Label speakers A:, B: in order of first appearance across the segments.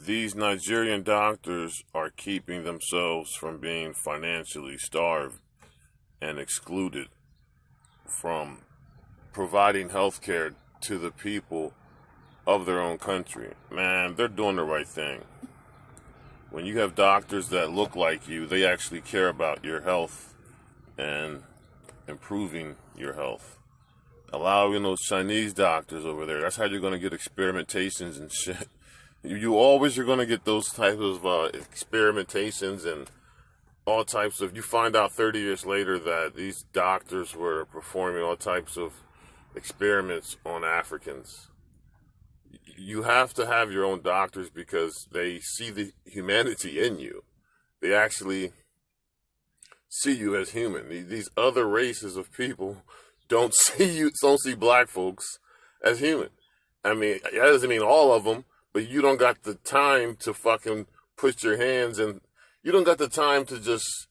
A: these Nigerian doctors are keeping themselves from being financially starved and excluded from providing health care to the people of their own country. Man, they're doing the right thing. When you have doctors that look like you, they actually care about your health and improving your health. Allowing those Chinese doctors over there, that's how you're going to get experimentations and shit. You always are going to get those types of experimentations and all types of, you find out 30 years later that these doctors were performing all types of experiments on Africans. You have to have your own doctors because they see the humanity in you. They actually see you as human. These other races of people don't see black folks as human. I mean, that doesn't mean all of them, but you don't got the time to fucking put your hands in. You don't got the time to just,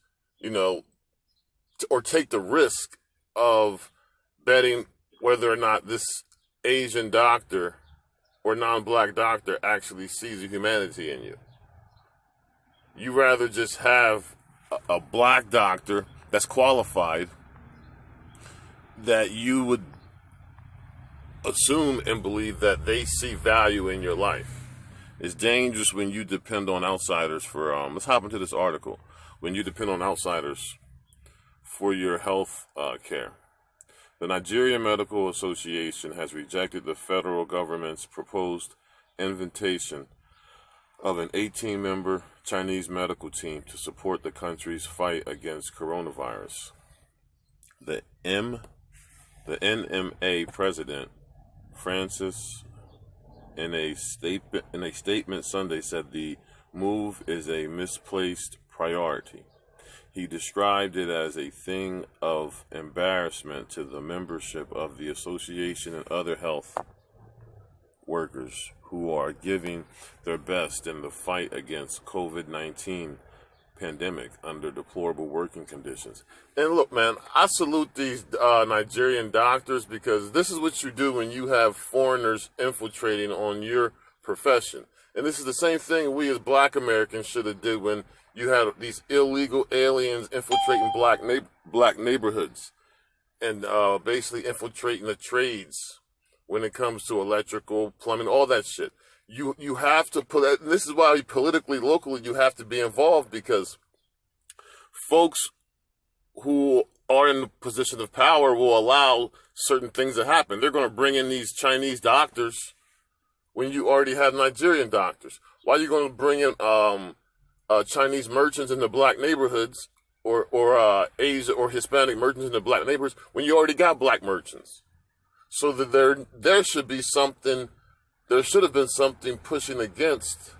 A: or take the risk of betting whether or not this Asian doctor or non-black doctor actually sees the humanity in you. You rather just have a black doctor that's qualified that you would assume and believe that they see value in your life. It's dangerous when you depend on outsiders for, let's hop into this article, when you depend on outsiders for your health care. The Nigerian Medical Association has rejected the federal government's proposed invitation of an 18-member Chinese medical team to support the country's fight against coronavirus. The NMA president, Francis, in a statement Sunday, said the move is a misplaced priority. He described it as a thing of embarrassment to the membership of the association and other health workers who are giving their best in the fight against COVID-19 pandemic under deplorable working conditions. And look, man, I salute these Nigerian doctors because this is what you do when you have foreigners infiltrating on your profession. And this is the same thing we as black Americans should have did when you had these illegal aliens infiltrating black neighborhoods and basically infiltrating the trades when it comes to electrical, plumbing, all that shit. You have to put that, and this is why politically, locally, you have to be involved because folks who are in the position of power will allow certain things to happen. They're going to bring in these Chinese doctors when you already have Nigerian doctors. Why are you going to bring in Chinese merchants in the black neighborhoods or Asia or Hispanic merchants in the black neighborhoods when you already got black merchants? So that there should be something. There should have been something pushing against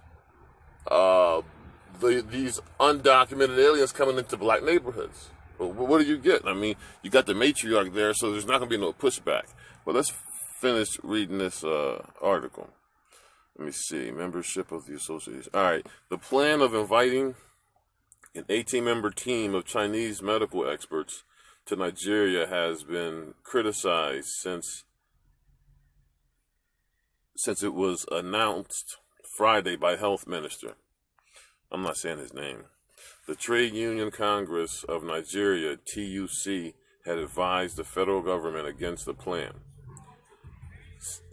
A: these undocumented aliens coming into black neighborhoods. But what do you get? I mean, you got the matriarch there, so there's not going to be no pushback. But let's finish reading this article. Let me see. Membership of the association. All right. The plan of inviting an 18-member team of Chinese medical experts to Nigeria has been criticized since it was announced Friday by Health Minister. I'm not saying his name. The Trade Union Congress of Nigeria, TUC, had advised the federal government against the plan,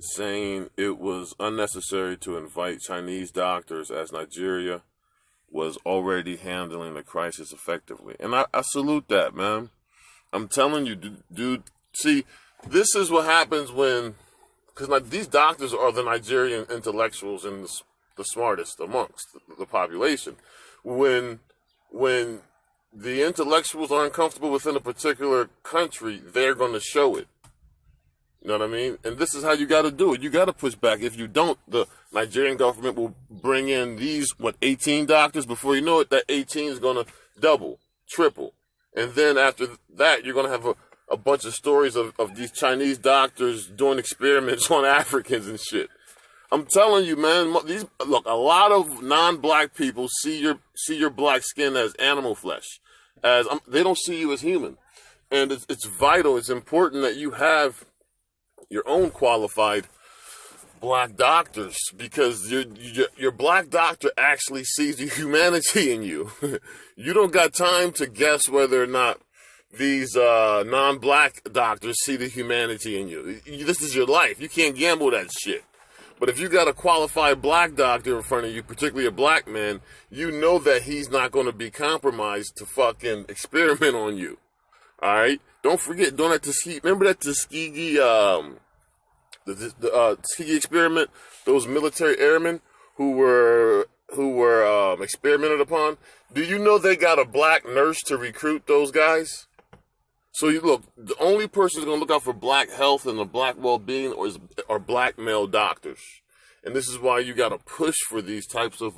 A: saying it was unnecessary to invite Chinese doctors as Nigeria was already handling the crisis effectively. And I salute that, man. I'm telling you, dude, see, this is what happens when, because these doctors are the Nigerian intellectuals and the smartest amongst the population. When the intellectuals aren't comfortable within a particular country, they're going to show it. You know what I mean? And this is how you got to do it. You got to push back. If you don't, the Nigerian government will bring in these, 18 doctors. Before you know it, that 18 is going to double, triple. And then after that, you're going to have a bunch of stories of these Chinese doctors doing experiments on Africans and shit. I'm telling you, man, look, a lot of non-black people see your black skin as animal flesh. They don't see you as human. And it's vital, it's important that you have your own qualified black doctors, because your black doctor actually sees the humanity in you. You don't got time to guess whether or not these non-black doctors see the humanity in you. This is your life. You can't gamble that shit. But if you got a qualified black doctor in front of you, particularly a black man, you know that he's not going to be compromised to fucking experiment on you. All right? Don't forget, during that Tuskegee, remember that Tuskegee, the Tuskegee experiment? Those military airmen who were experimented upon? Do you know they got a black nurse to recruit those guys? So you look, the only person who's going to look out for black health and the black well-being are black male doctors. And this is why you got to push for these types of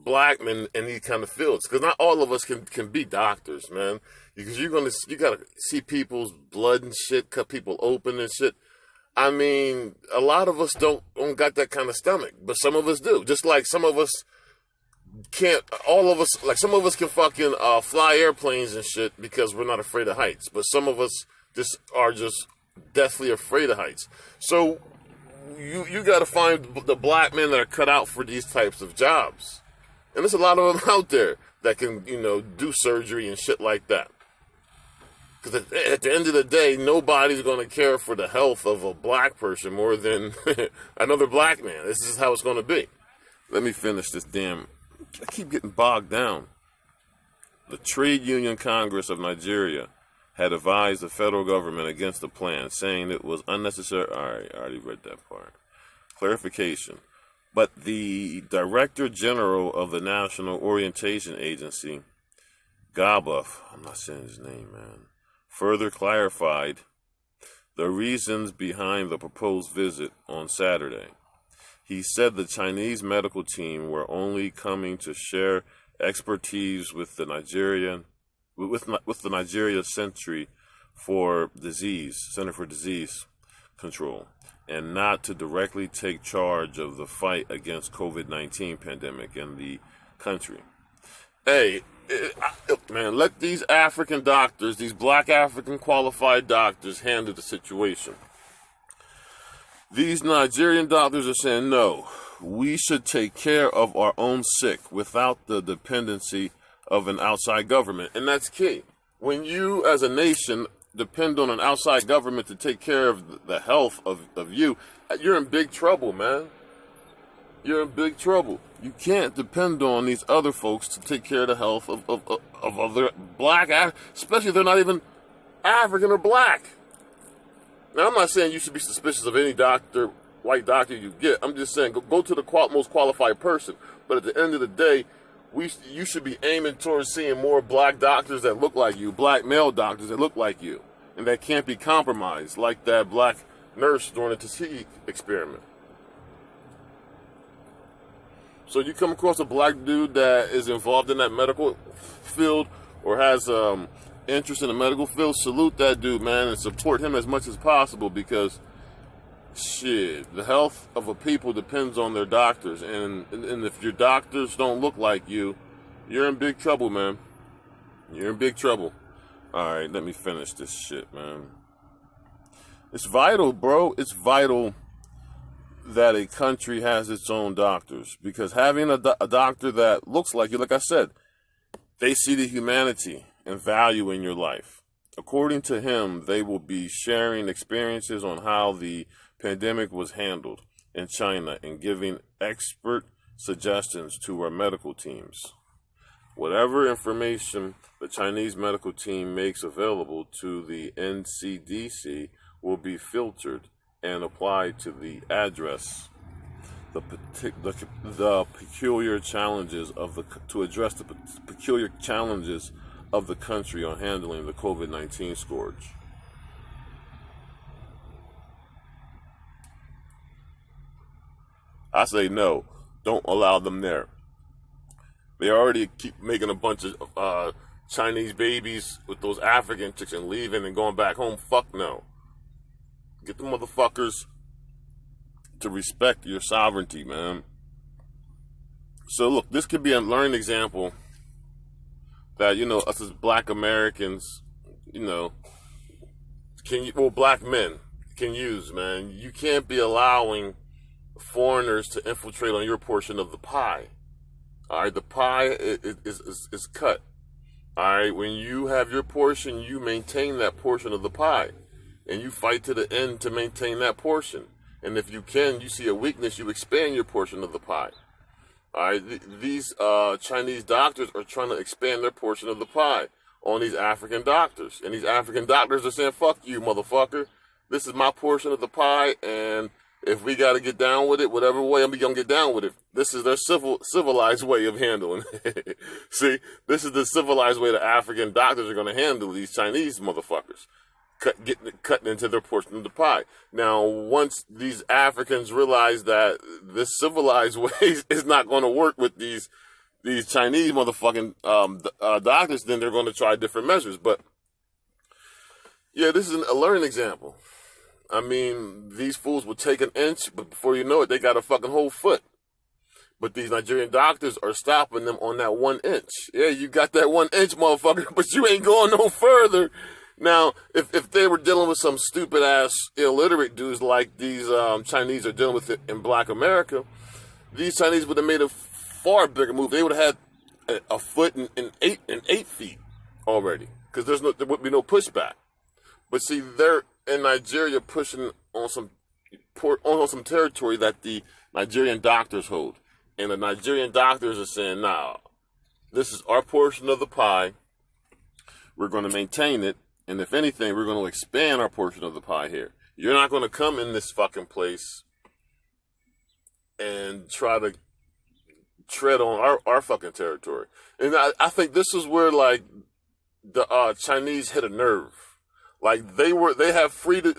A: black men in these kind of fields. Because not all of us can be doctors, man. Because you got to see people's blood and shit, cut people open and shit. I mean, a lot of us don't got that kind of stomach, but some of us do. Just like some of us can't, all of us, like some of us can fucking fly airplanes and shit because we're not afraid of heights. But some of us are just deathly afraid of heights. So you got to find the black men that are cut out for these types of jobs. And there's a lot of them out there that can, do surgery and shit like that. Because at the end of the day, nobody's going to care for the health of a black person more than another black man. This is how it's going to be. Let me finish this damn... I keep getting bogged down. The Trade Union Congress of Nigeria had advised the federal government against the plan, saying it was unnecessary. All right, I already read that part. Clarification. But the Director General of the National Orientation Agency, GABA, I'm not saying his name, man, further clarified the reasons behind the proposed visit on Saturday. He said the Chinese medical team were only coming to share expertise with the Nigerian Center for Disease Control, and not to directly take charge of the fight against COVID-19 pandemic in the country. Hey, man, let these African doctors, these black African qualified doctors, handle the situation. These Nigerian doctors are saying, no, we should take care of our own sick without the dependency of an outside government. And that's key. When you, as a nation, depend on an outside government to take care of the health of you, you're in big trouble, man. You're in big trouble. You can't depend on these other folks to take care of the health of other black, especially if they're not even African or black. Now, I'm not saying you should be suspicious of any doctor, white doctor you get. I'm just saying go to the most qualified person. But at the end of the day, you should be aiming towards seeing more black doctors that look like you, black male doctors that look like you, and that can't be compromised, like that black nurse during the Tuskegee experiment. So you come across a black dude that is involved in that medical field or has interest in the medical field, salute that dude, man, and support him as much as possible, because shit, the health of a people depends on their doctors, and if your doctors don't look like you, you're in big trouble, man. You're in big trouble. All right, let me finish this shit, man. It's vital, bro. It's vital that a country has its own doctors, because having a doctor that looks like you, like I said, they see the humanity and value in your life. According to him, they will be sharing experiences on how the pandemic was handled in China and giving expert suggestions to our medical teams. Whatever information the Chinese medical team makes available to the NCDC will be filtered and applied to address the peculiar challenges of the peculiar challenges of the country on handling the COVID-19 scourge. I say no, don't allow them there. They already keep making a bunch of Chinese babies with those African chicks and leaving and going back home. Fuck no. Get the motherfuckers to respect your sovereignty, man. So look, this could be a learning example that, us as black Americans, black men, can use, man. You can't be allowing foreigners to infiltrate on your portion of the pie. All right, the pie is cut. All right, when you have your portion, you maintain that portion of the pie, and you fight to the end to maintain that portion. And if you can, you see a weakness, you expand your portion of the pie. All right, these Chinese doctors are trying to expand their portion of the pie on these African doctors. And these African doctors are saying, fuck you, motherfucker. This is my portion of the pie, and if we got to get down with it, whatever way, I'm going to get down with it. This is their civilized way of handling it. See, this is the civilized way the African doctors are going to handle these Chinese motherfuckers. Cutting into their portion of the pie. Now, once these Africans realize that this civilized way is not going to work with these Chinese motherfucking doctors, then they're going to try different measures. But yeah, this is a learning example. I mean, these fools will take an inch, but before you know it, they got a fucking whole foot. But these Nigerian doctors are stopping them on that 1 inch. Yeah, you got that 1 inch, motherfucker, but you ain't going no further. Now, if they were dealing with some stupid-ass illiterate dudes like these Chinese are dealing with it in Black America, these Chinese would have made a far bigger move. They would have had a foot and 8 feet already, because there would be no pushback. But see, they're in Nigeria pushing on some territory that the Nigerian doctors hold, and the Nigerian doctors are saying, "Nah, this is our portion of the pie. We're going to maintain it." And if anything, we're going to expand our portion of the pie here. You're not going to come in this fucking place and try to tread on our fucking territory. And I think this is where, like, the Chinese hit a nerve. Like, they have freedom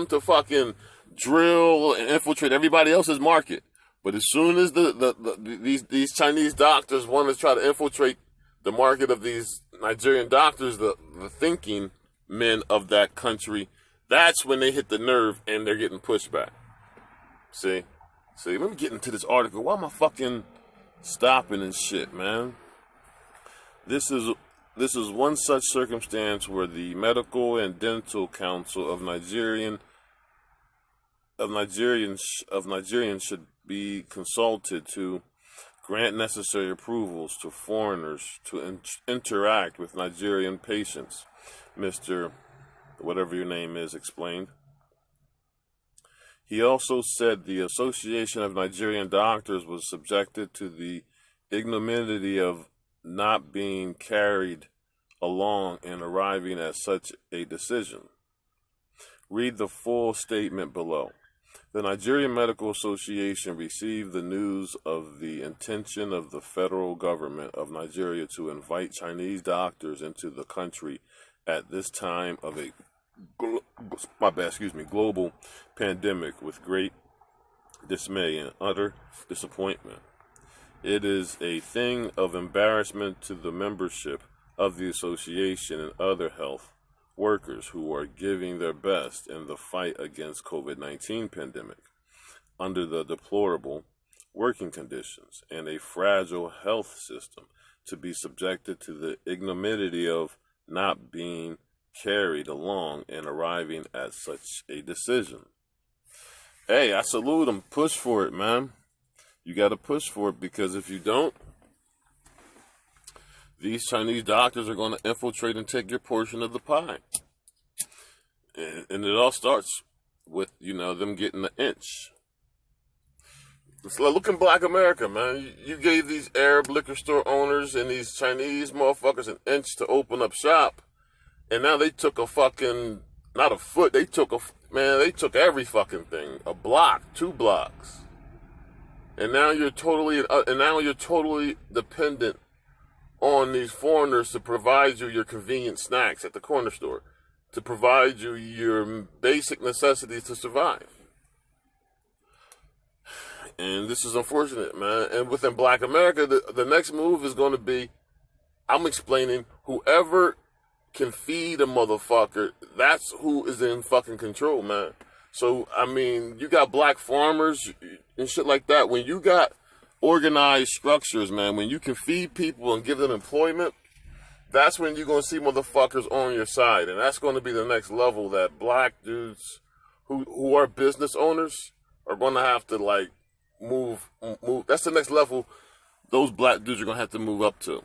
A: to fucking drill and infiltrate everybody else's market. But as soon as these Chinese doctors want to try to infiltrate the market of these Nigerian doctors, the thinking men of that country, that's when they hit the nerve and they're getting pushed back. See, let me get into this article. Why am I fucking stopping and shit, man? This is one such circumstance where the Medical and Dental Council of Nigerians should be consulted to grant necessary approvals to foreigners to interact with Nigerian patients, Mr. whatever your name is explained. He also said the Association of Nigerian Doctors was subjected to the ignominy of not being carried along in arriving at such a decision. Read the full statement below. The Nigerian Medical Association received the news of the intention of the federal government of Nigeria to invite Chinese doctors into the country at this time of a global pandemic with great dismay and utter disappointment. It is a thing of embarrassment to the membership of the association and other health workers who are giving their best in the fight against COVID-19 pandemic under the deplorable working conditions and a fragile health system to be subjected to the ignominy of not being carried along in arriving at such a decision. Hey, I salute them. Push for it, man. You got to push for it, because if you don't, these Chinese doctors are going to infiltrate and take your portion of the pie. And it all starts with, them getting an inch. It's like, look in Black America, man. You gave these Arab liquor store owners and these Chinese motherfuckers an inch to open up shop. And now they took a fucking, not a foot, they took every fucking thing. A block, 2 blocks. And now you're totally dependent on these foreigners to provide you your convenient snacks at the corner store, to provide you your basic necessities to survive. And this is unfortunate, man. And within Black America, the next move is going to be, I'm explaining, whoever can feed a motherfucker, that's who is in fucking control, man. So, I mean, you got black farmers and shit like that. When you got organized structures, man, when you can feed people and give them employment, that's when you're going to see motherfuckers on your side. And that's going to be the next level that black dudes who are business owners are going to have to, like, move. That's the next level those black dudes are going to have to move up to.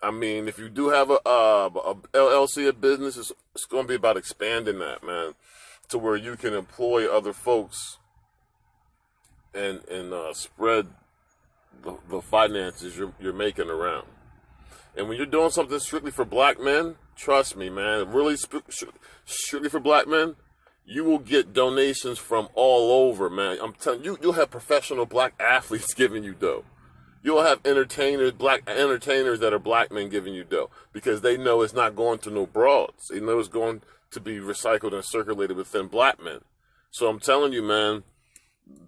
A: I mean, if you do have a LLC, a business, it's going to be about expanding that, man, to where you can employ other folks and spread the finances you're making around. And when you're doing something strictly for black men, trust me, man, really strictly for black men, you will get donations from all over, man. I'm telling you, you'll have professional black athletes giving you dough. You'll have black entertainers that are black men giving you dough because they know it's not going to no broads. They know it's going to be recycled and circulated within black men. So I'm telling you, man,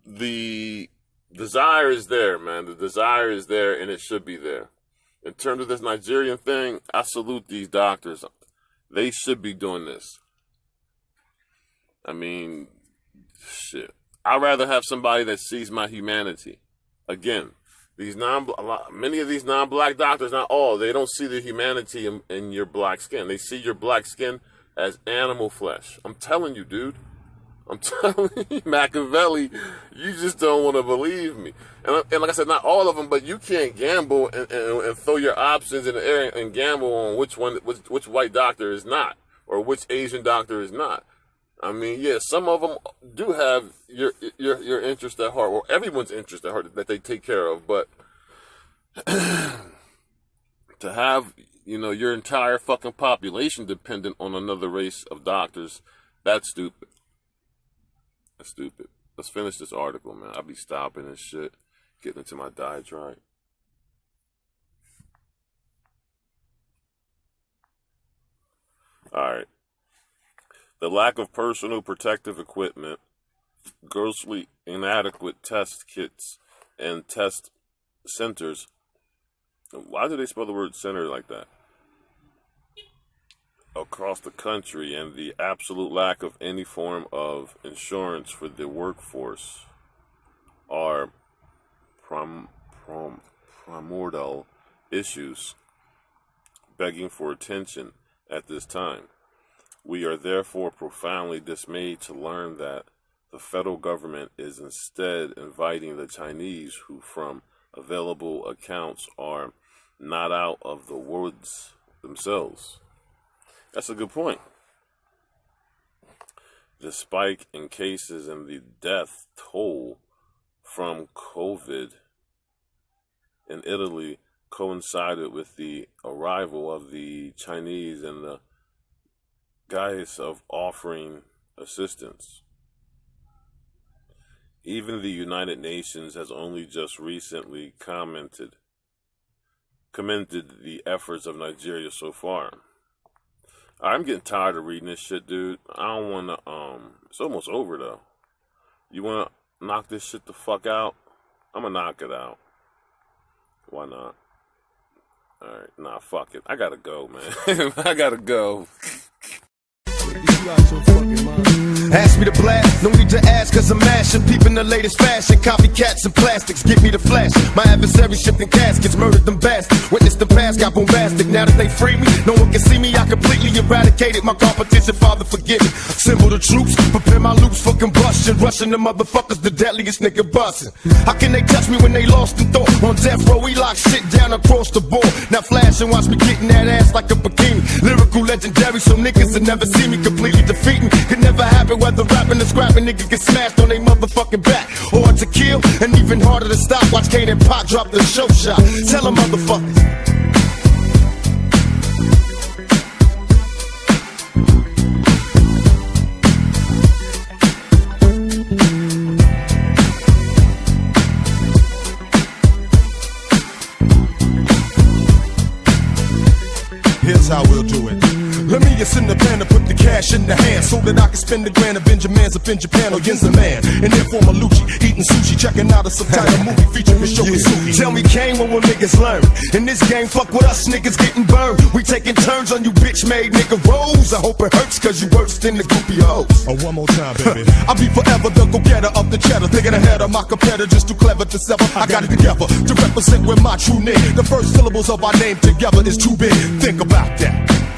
A: the desire is there, man. The desire is there, and it should be there. In terms of this Nigerian thing, I salute these doctors. They should be doing this. I mean, shit. I'd rather have somebody that sees my humanity. Again, many of these non-black doctors, not all, they don't see the humanity in your black skin. They see your black skin as animal flesh. I'm telling you, dude. I'm telling you, Machiavelli, you just don't want to believe me. And like I said, not all of them, but you can't gamble and throw your options in the air and gamble on which white doctor is not, or which Asian doctor is not. I mean, yeah, some of them do have your interest at heart, or everyone's interest at heart that they take care of. But to have, your entire fucking population dependent on another race of doctors, that's stupid. That's stupid. Let's finish this article, man. I'll be stopping and shit, getting into my diatribe. All right. The lack of personal protective equipment, grossly inadequate test kits, and test centers. Why do they spell the word center like that? Across the country, and the absolute lack of any form of insurance for the workforce are primordial issues begging for attention at this time. We are therefore profoundly dismayed to learn that the federal government is instead inviting the Chinese, who from available accounts are not out of the woods themselves. That's a good point. The spike in cases and the death toll from COVID in Italy coincided with the arrival of the Chinese and the guise of offering assistance. Even the United Nations has only just recently commended the efforts of Nigeria so far. I'm getting tired of reading this shit, dude. I don't want to, it's almost over, though. You want to knock this shit the fuck out? I'm going to knock it out. Why not? Alright, nah, fuck it. I gotta go, man. I gotta go.
B: Ask me to blast, no need to ask, cause I'm mashing. Peeping the latest fashion, copycats and plastics, get me the flash. My adversary shifting caskets, murdered them bastards. Witness the past, got bombastic. Now that they free me, no one can see me. I completely eradicated my competition, Father forgive me. Assemble the troops, prepare my loops for combustion. Rushing the motherfuckers, the deadliest nigga bustin'. How can they touch me when they lost in thought? On death row, we lock shit down across the board. Now flash and watch me getting that ass like a bikini. Lyrical legendary, so niggas will never see me completely defeat me. Could never happen, whether rapping or scrapping, nigga get smashed on they motherfucking back. Or to kill, and even harder to stop. Watch Kane and Pop drop the show shot. Tell them motherfuckers. Here's how we'll do it. Let me just in the pen to put the cash cash in the hand so that I can spend the grand of Benjamins up in Japan or Yinza man. And therefore Malucci, eating sushi, checking out a subtitle movie featuring Shoei Suki. Tell me, Kane, when will niggas learn? In this game, fuck with us niggas getting burned. We taking turns on you bitch-made nigga roles. I hope it hurts cause you worse than the groupie hoes.
C: Oh, one more time, baby.
B: I'll be forever the go-getter of the cheddar, thinking ahead of my competitors, too clever to sever. I got it together to represent with my true name. The first syllables of our name together is too big. Think about that.